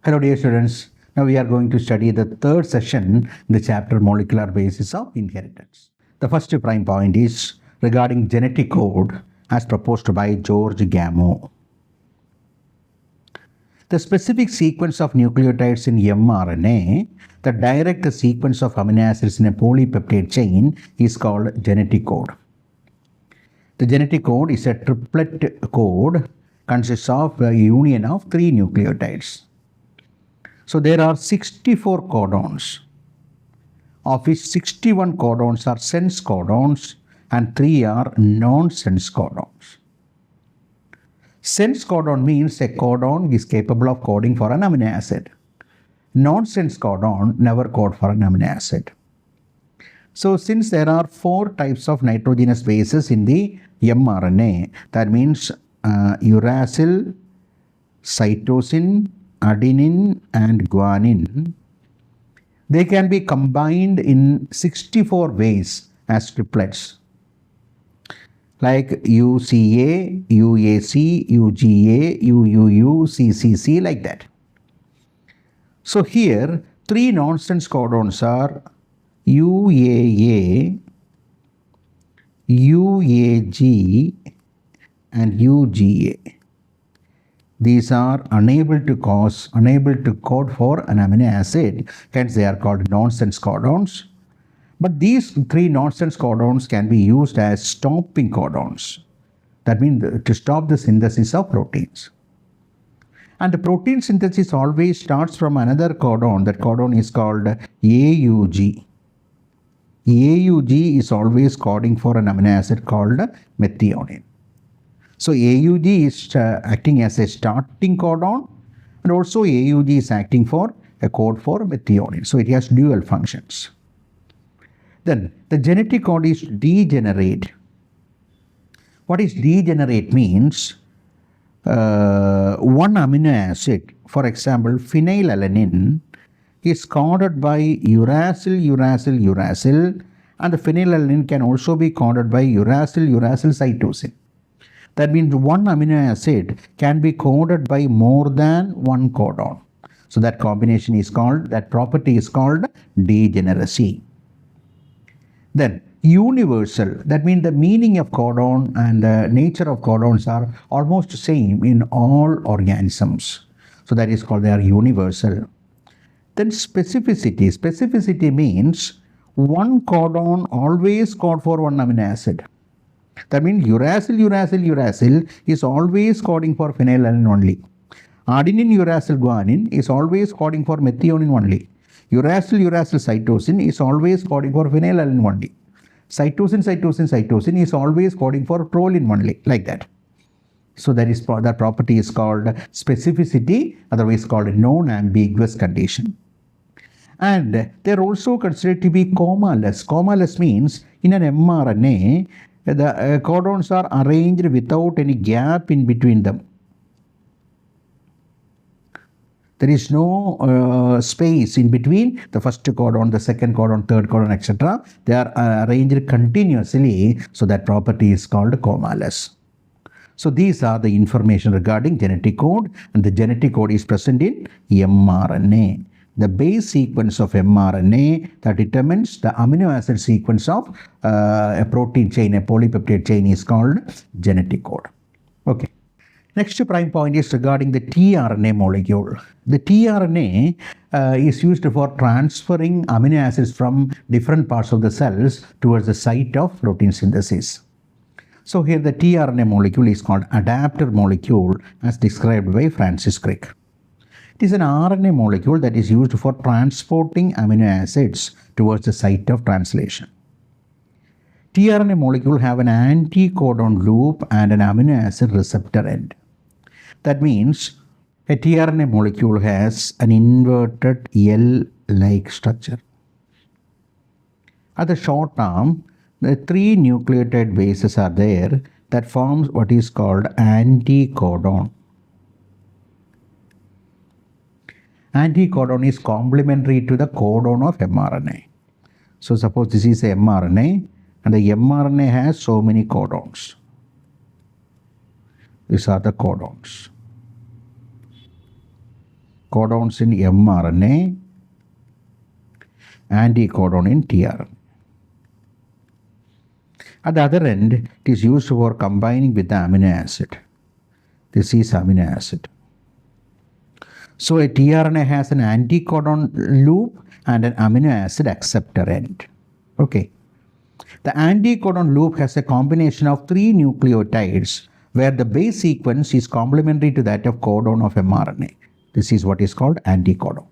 Hello dear students, now we are going to study the third session in the chapter Molecular Basis of Inheritance. The first prime point is regarding genetic code as proposed by George Gamow. The specific sequence of nucleotides in mRNA, the direct sequence of amino acids in a polypeptide chain is called genetic code. The genetic code is a triplet code, consists of a union of 3 nucleotides. So there are 64 codons, of which 61 codons are sense codons and 3 are non-sense codons. Sense codon means a codon is capable of coding for an amino acid. Non-sense codon never code for an amino acid. So since there are 4 types of nitrogenous bases in the mRNA, that means uracil, cytosine, adenine and guanine, they can be combined in 64 ways as triplets, like UCA, UAC, UGA, UUU, CCC, like that. So here 3 nonsense codons are UAA, UAG and UGA. These are unable to code for an amino acid, hence they are called nonsense codons. But these 3 nonsense codons can be used as stopping codons. That means to stop the synthesis of proteins. And the protein synthesis always starts from another codon. That codon is called AUG. AUG is always coding for an amino acid called methionine. So AUG is acting as a starting codon, and also AUG is acting for a code for methionine. So it has dual functions. Then the genetic code is degenerate. What is degenerate means? One amino acid, for example phenylalanine, is coded by uracil, uracil, uracil, and the phenylalanine can also be coded by uracil, uracil, cytosine. That means one amino acid can be coded by more than one codon. So that combination is called, that property is called degeneracy. Then universal, that means the meaning of codon and the nature of codons are almost same in all organisms. So that is called, they are universal. Then specificity. Specificity means one codon always code for one amino acid. That means uracil, uracil, uracil is always coding for phenylalanine only. Adenine, uracil, guanine is always coding for methionine only. Uracil, uracil, cytosine is always coding for phenylalanine only. Cytosine, cytosine, cytosine is always coding for proline only, like that. So that property is called specificity, otherwise called a non-ambiguous condition. And they are also considered to be commaless. Commaless means in an mRNA, the codons are arranged without any gap in between them. There is no space in between the first codon, the second codon, third codon, etc. They are arranged continuously, so that property is called commaless. So these are the information regarding genetic code, and the genetic code is present in mRNA. The base sequence of mRNA that determines the amino acid sequence of a protein chain, a polypeptide chain, is called genetic code. Okay. Next prime point is regarding the tRNA molecule. The tRNA is used for transferring amino acids from different parts of the cells towards the site of protein synthesis. So here the tRNA molecule is called adapter molecule as described by Francis Crick. It is an RNA molecule that is used for transporting amino acids towards the site of translation. tRNA molecule have an anticodon loop and an amino acid receptor end. That means a tRNA molecule has an inverted L-like structure. At the short arm, the 3 nucleotide bases are there that forms what is called anticodon. Anticodon is complementary to the codon of mRNA. So suppose this is a mRNA and the mRNA has so many codons. These are the codons. codons in mRNA, anticodon in tRNA. At the other end, it is used for combining with the amino acid. This is amino acid. So a tRNA has an anticodon loop and an amino acid acceptor end. Okay. The anticodon loop has a combination of 3 nucleotides where the base sequence is complementary to that of codon of mRNA. This is what is called anticodon.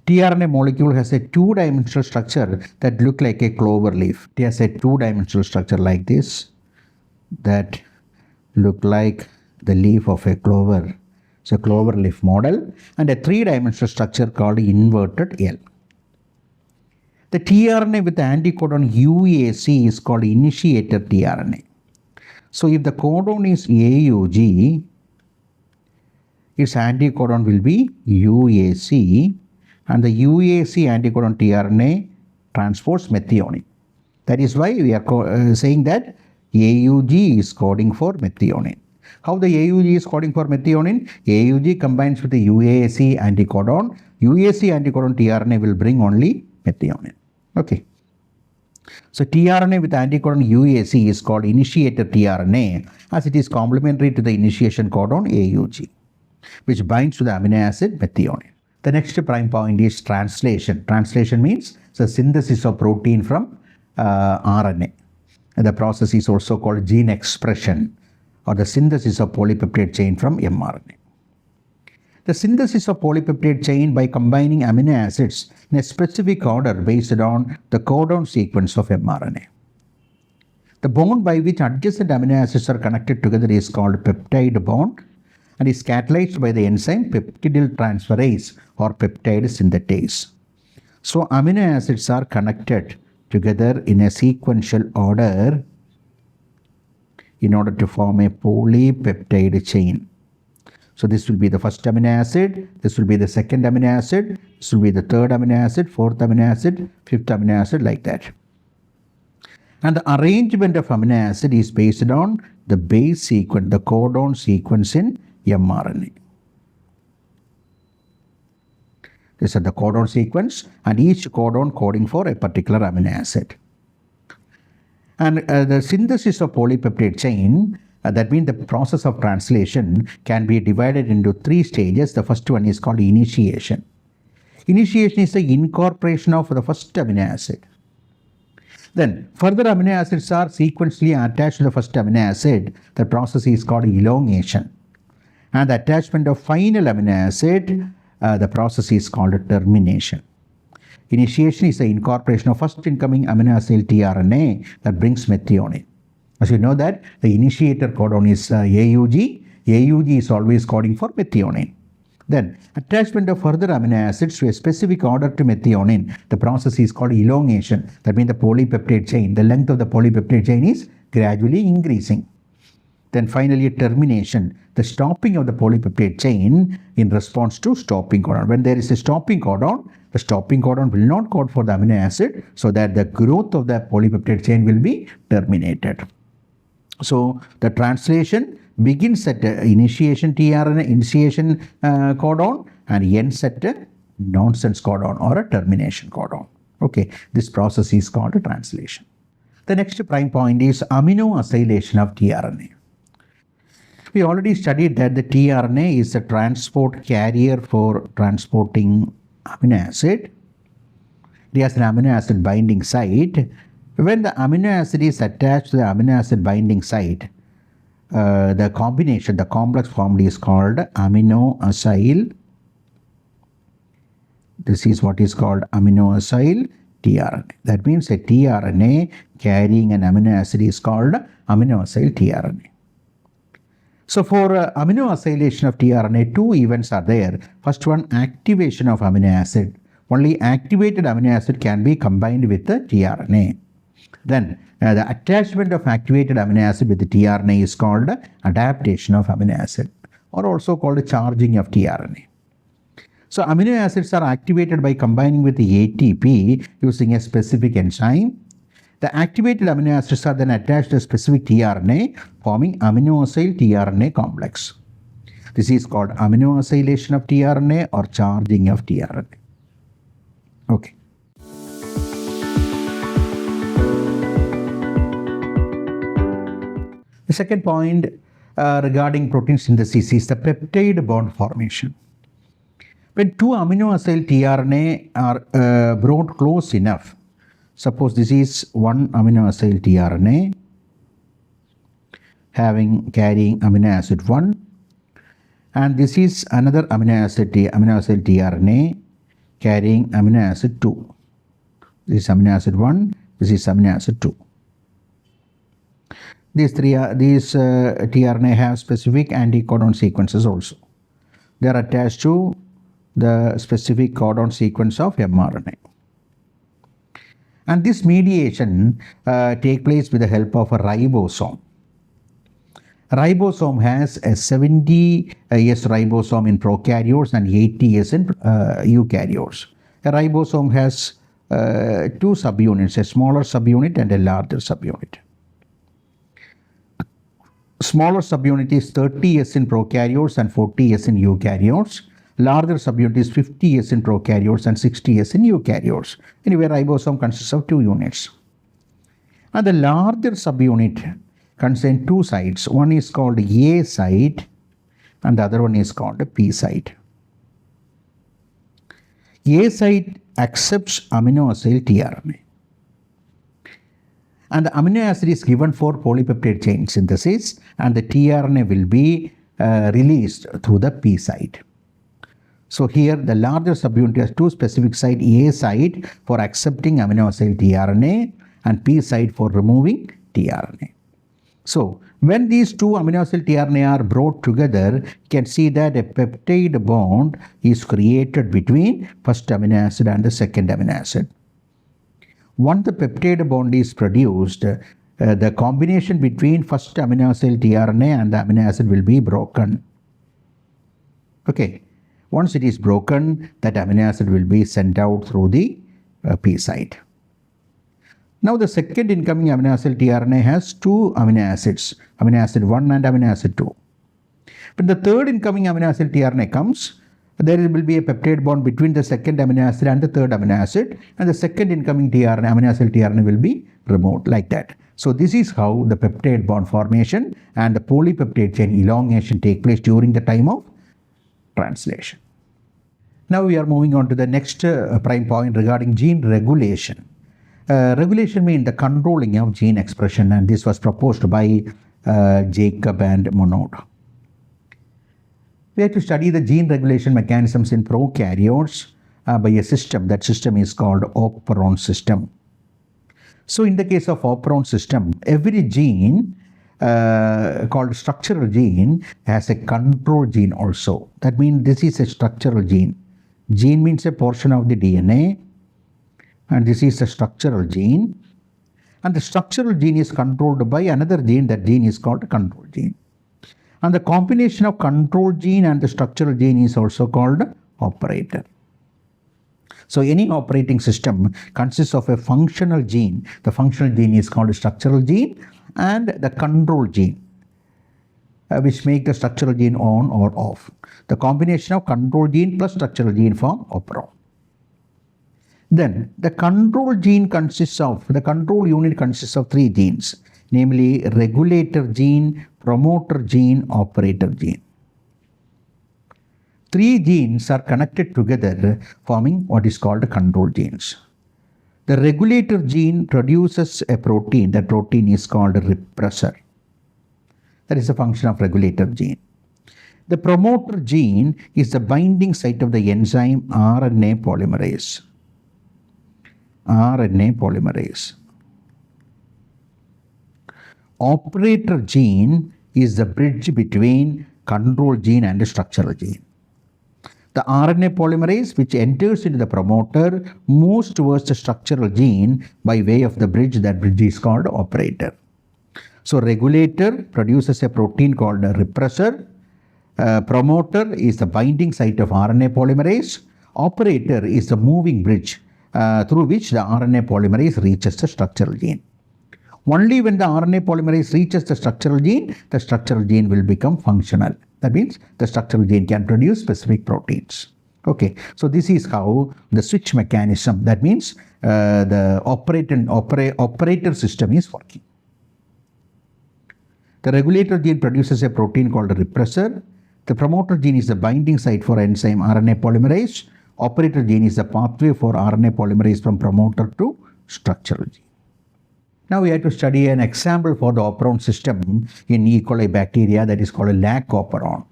tRNA molecule has a 2-dimensional structure that looks like a clover leaf. It has a 2-dimensional structure like this that look like the leaf of a clover. It's a clover leaf model, and a 3-dimensional structure called inverted L. The tRNA with the anticodon UAC is called initiator tRNA. So if the codon is AUG, its anticodon will be UAC, and the UAC anticodon tRNA transports methionine. That is why we are saying that AUG is coding for methionine. How the AUG is coding for methionine? AUG combines with the UAC anticodon. UAC anticodon tRNA will bring only methionine. Okay. So tRNA with anticodon UAC is called initiator tRNA as it is complementary to the initiation codon AUG, which binds to the amino acid methionine. The next prime point is translation. Translation means the synthesis of protein from RNA. The process is also called gene expression or the synthesis of polypeptide chain from mRNA. The synthesis of polypeptide chain by combining amino acids in a specific order based on the codon sequence of mRNA. The bond by which adjacent amino acids are connected together is called peptide bond and is catalyzed by the enzyme peptidyl transferase or peptide synthetase. So amino acids are connected together in a sequential order in order to form a polypeptide chain. So this will be the first amino acid, this will be the second amino acid, this will be the third amino acid, fourth amino acid, fifth amino acid, like that. And the arrangement of amino acid is based on the base sequence, the codon sequence in mRNA. This is the codon sequence and each codon coding for a particular amino acid. And the synthesis of polypeptide chain, that means the process of translation can be divided into 3 stages. The first one is called initiation. Initiation is the incorporation of the first amino acid. Then further amino acids are sequentially attached to the first amino acid. The process is called elongation. And the attachment of final amino acid, the process is called termination. Initiation is the incorporation of first incoming amino acid tRNA that brings methionine. As you know that the initiator codon is AUG. AUG is always coding for methionine. Then attachment of further amino acids to a specific order to methionine. The process is called elongation. That means the polypeptide chain, the length of the polypeptide chain is gradually increasing. Then finally termination, the stopping of the polypeptide chain in response to stopping codon. When there is a stopping codon, the stopping codon will not code for the amino acid, so that the growth of the polypeptide chain will be terminated. So the translation begins at initiation tRNA, initiation codon, and ends at a nonsense codon or a termination codon. Okay, this process is called a translation. The next prime point is amino acylation of tRNA. We already studied that the tRNA is a transport carrier for transporting amino acid. It has an amino acid binding site. When the amino acid is attached to the amino acid binding site, the combination, the complex formed is called amino acyl. This is what is called amino acyl tRNA. That means a tRNA carrying an amino acid is called amino acyl tRNA. So for amino acylation of tRNA, 2 events are there. First one, activation of amino acid. Only activated amino acid can be combined with the tRNA. Then the attachment of activated amino acid with the tRNA is called adaptation of amino acid, or also called charging of tRNA. So amino acids are activated by combining with the ATP using a specific enzyme. The activated amino acids are then attached to a specific tRNA, forming amino acyl tRNA complex. This is called amino acylation of tRNA or charging of tRNA. Okay. The second point regarding protein synthesis is the peptide bond formation. When two amino acyl tRNA are brought close enough, suppose this is one amino acyl tRNA carrying amino acid 1, and this is another amino acyl tRNA carrying amino acid 2. This is amino acid 1, this is amino acid 2. These tRNA have specific anti-codon sequences also. They are attached to the specific codon sequence of mRNA. And this mediation takes place with the help of a ribosome. Ribosome has a 70S ribosome in prokaryotes and 80S in eukaryotes. A ribosome has two subunits, a smaller subunit and a larger subunit. Smaller subunit is 30S in prokaryotes and 40S in eukaryotes. Larger subunit is 50S in prokaryotes and 60S in eukaryotes. Anyway, ribosome consists of two units. And the larger subunit contains two sites. One is called A site and the other one is called P site. A site accepts amino acyl tRNA. And the amino acid is given for polypeptide chain synthesis, and the tRNA will be released through the P site. So here the larger subunit has two specific sites, A site for accepting amino acyl tRNA and P site for removing tRNA. So when these two amino acyl tRNA are brought together, you can see that a peptide bond is created between first amino acid and the second amino acid. Once the peptide bond is produced, the combination between first amino acyl tRNA and the amino acid will be broken. Okay. Once it is broken, that amino acid will be sent out through the P site. Now the second incoming amino acyl tRNA has two amino acids, amino acid 1 and amino acid 2. When the third incoming amino acyl tRNA comes, there will be a peptide bond between the second amino acid and the third amino acid, and the second incoming amino acyl tRNA will be removed like that. So this is how the peptide bond formation and the polypeptide chain elongation take place during the time of translation. Now we are moving on to the next prime point regarding gene regulation. Regulation means the controlling of gene expression, and this was proposed by Jacob and Monod. We have to study the gene regulation mechanisms in prokaryotes by a system. That system is called operon system. So in the case of operon system, every gene called structural gene has a control gene also. That means this is a structural gene. Gene means a portion of the DNA, and this is a structural gene. And the structural gene is controlled by another gene. That gene is called control gene. And the combination of control gene and the structural gene is also called operator. So any operating system consists of a functional gene. The functional gene is called a structural gene, and the control gene, which make the structural gene on or off. The combination of control gene plus structural gene form operon. Then the control unit consists of three genes, namely regulator gene, promoter gene, operator gene. Three genes are connected together forming what is called control genes. The regulator gene produces a protein. That protein is called a repressor. That is a function of regulator gene. The promoter gene is the binding site of the enzyme RNA polymerase. Operator gene is the bridge between control gene and the structural gene. The RNA polymerase, which enters into the promoter, moves towards the structural gene by way of the bridge. That bridge is called operator. So regulator produces a protein called a repressor. Promoter is the binding site of RNA polymerase. Operator is the moving bridge through which the RNA polymerase reaches the structural gene. Only when the RNA polymerase reaches the structural gene will become functional. That means the structural gene can produce specific proteins. Okay, so this is how the switch mechanism, that means the operator system is working. The regulator gene produces a protein called a repressor. The promoter gene is the binding site for enzyme RNA polymerase. Operator gene is the pathway for RNA polymerase from promoter to structural gene. Now we have to study an example for the operon system in E. coli bacteria, that is called a lac operon.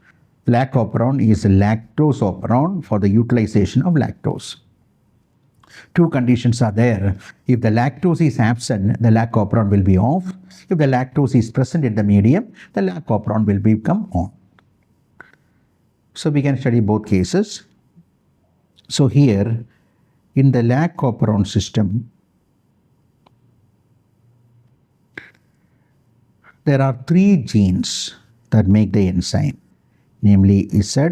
Lac operon is a lactose operon for the utilization of lactose. Two conditions are there. If the lactose is absent, the lac operon will be off. If the lactose is present in the medium, the lac operon will become on. So we can study both cases. So here in the lac operon system, there are three genes that make the enzyme, namely Z,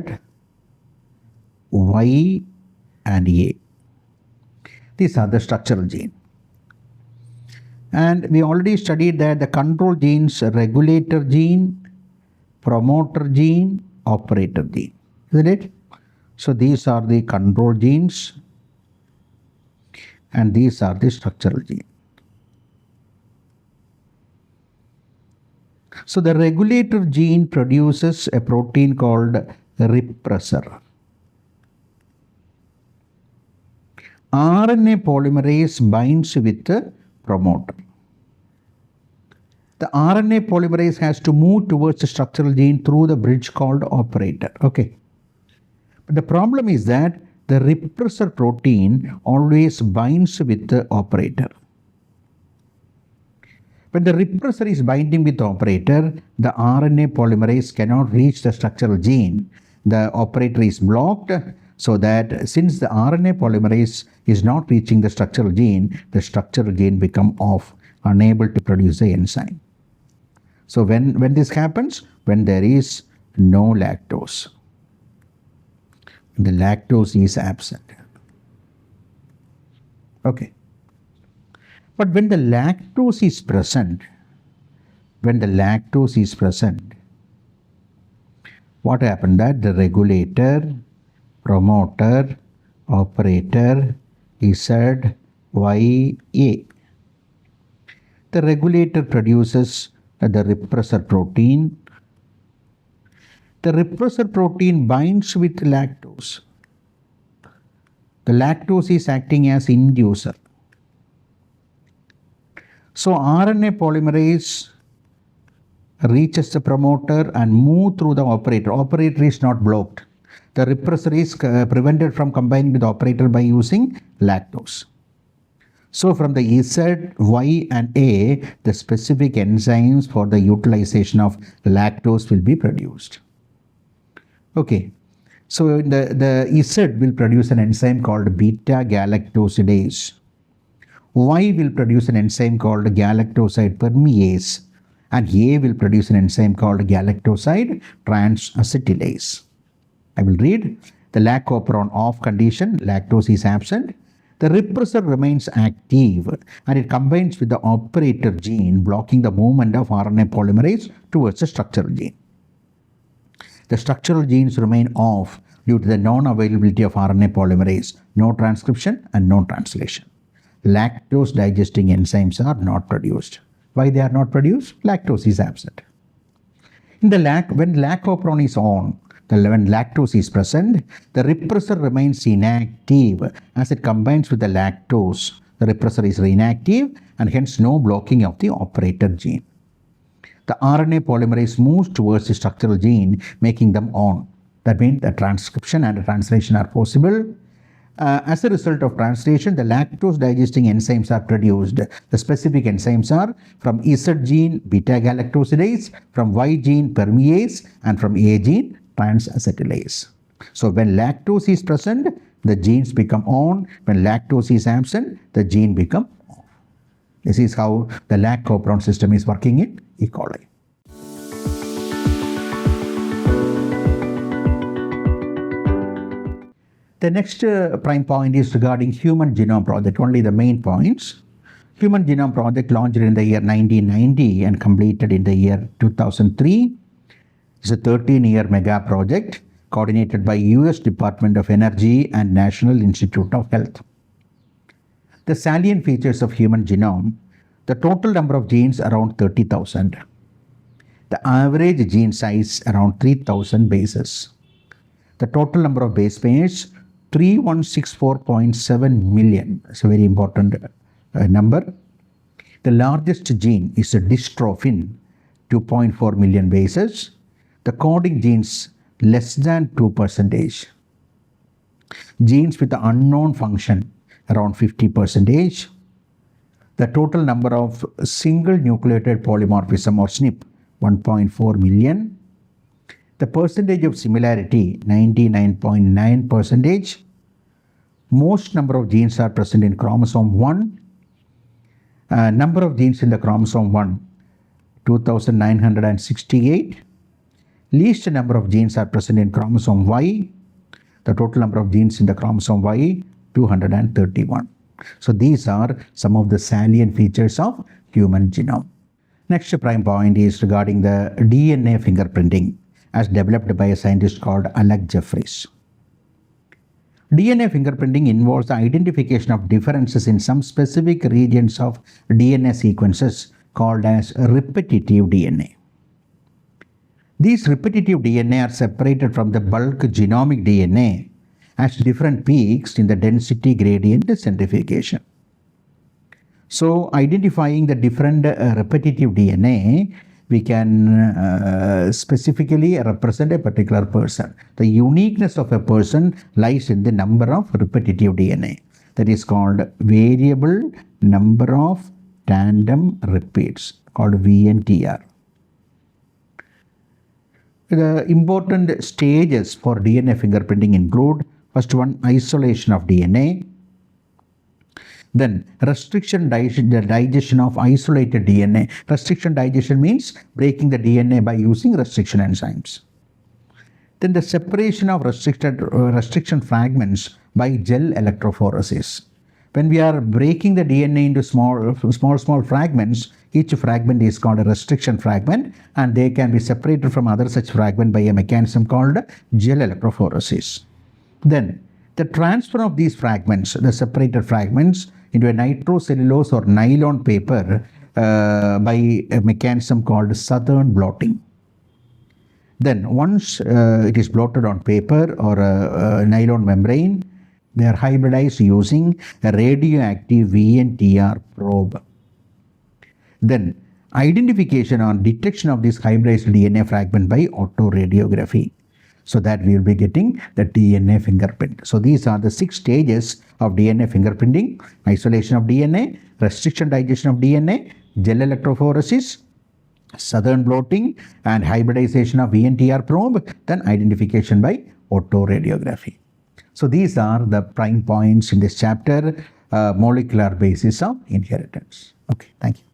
Y, and A. These are the structural genes. And we already studied that the control genes, regulator gene, promoter gene, operator gene, isn't it? So these are the control genes and these are the structural genes. So the regulator gene produces a protein called repressor. RNA polymerase binds with the promoter. The RNA polymerase has to move towards the structural gene through the bridge called operator. Okay. But the problem is that the repressor protein always binds with the operator. When the repressor is binding with the operator, the RNA polymerase cannot reach the structural gene. The operator is blocked, so that since the RNA polymerase is not reaching the structural gene become off, unable to produce the enzyme. So when this happens, when there is no lactose, the lactose is absent. Okay. But when the lactose is present, what happened? That the regulator, promoter, operator, Z, Y, A. The regulator produces the repressor protein. The repressor protein binds with lactose. The lactose is acting as inducer. So RNA polymerase reaches the promoter and move through the operator. Operator is not blocked. The repressor is prevented from combining with the operator by using lactose. So from the Z, Y, and A, the specific enzymes for the utilization of lactose will be produced. Okay. So the Z will produce an enzyme called beta-galactosidase. Y will produce an enzyme called galactoside permease, and A will produce an enzyme called galactoside transacetylase. I will read. The lac operon off condition, lactose is absent. The repressor remains active and it combines with the operator gene, blocking the movement of RNA polymerase towards the structural gene. The structural genes remain off due to the non-availability of RNA polymerase, no transcription and no translation. Lactose digesting enzymes are not produced. Why they are not produced? Lactose is absent. When lac operon is on, when lactose is present, the repressor remains inactive as it combines with the lactose. The repressor is inactive and hence no blocking of the operator gene. The RNA polymerase moves towards the structural gene, making them on. That means the transcription and the translation are possible. As a result of translation, the lactose digesting enzymes are produced. The specific enzymes are from Z gene beta-galactosidase, from Y gene permease, and from A gene transacetylase. So when lactose is present, the genes become on. When lactose is absent, the gene become off. This is how the lac operon system is working in E. coli. The next prime point is regarding Human Genome Project, only the main points. Human Genome Project launched in the year 1990 and completed in the year 2003. It's a 13-year mega project coordinated by US Department of Energy and National Institute of Health. The salient features of human genome: the total number of genes around 30,000. The average gene size around 3,000 bases. The total number of base pairs 3164.7 million. It's a very important number. The largest gene is a dystrophin, 2.4 million bases. The coding genes less than 2%. Genes with the unknown function around 50%. The total number of single nucleotide polymorphism or SNP 1.4 million. The percentage of similarity 99.9%. Most number of genes are present in chromosome 1. Number of genes in the chromosome 1 2968. Least number of genes are present in chromosome Y. The total number of genes in the chromosome Y 231. So these are some of the salient features of human genome. Next prime point is regarding the DNA fingerprinting as developed by a scientist called Alec Jeffries. DNA fingerprinting involves the identification of differences in some specific regions of DNA sequences called as repetitive DNA. These repetitive DNA are separated from the bulk genomic DNA as different peaks in the density gradient centrifugation. So, identifying the different repetitive DNA, we can specifically represent a particular person. The uniqueness of a person lies in the number of repetitive DNA. That is called variable number of tandem repeats, called VNTR. The important stages for DNA fingerprinting include: first one, isolation of DNA. Then restriction digestion of isolated DNA. Restriction digestion means breaking the DNA by using restriction enzymes. Then the separation of restriction fragments by gel electrophoresis. When we are breaking the DNA into small fragments, each fragment is called a restriction fragment, and they can be separated from other such fragment by a mechanism called gel electrophoresis. Then the transfer of these fragments, the separated fragments, into a nitrocellulose or nylon paper by a mechanism called southern blotting. Then once it is blotted on paper or a nylon membrane, they are hybridized using a radioactive VNTR probe. Then identification or detection of this hybridized DNA fragment by autoradiography, so that we will be getting the DNA fingerprint. So these are the 6 stages of DNA fingerprinting: isolation of DNA, restriction digestion of DNA, gel electrophoresis, southern blotting, and hybridization of VNTR probe, then identification by autoradiography. So these are the prime points in this chapter, molecular basis of inheritance. Okay, thank you.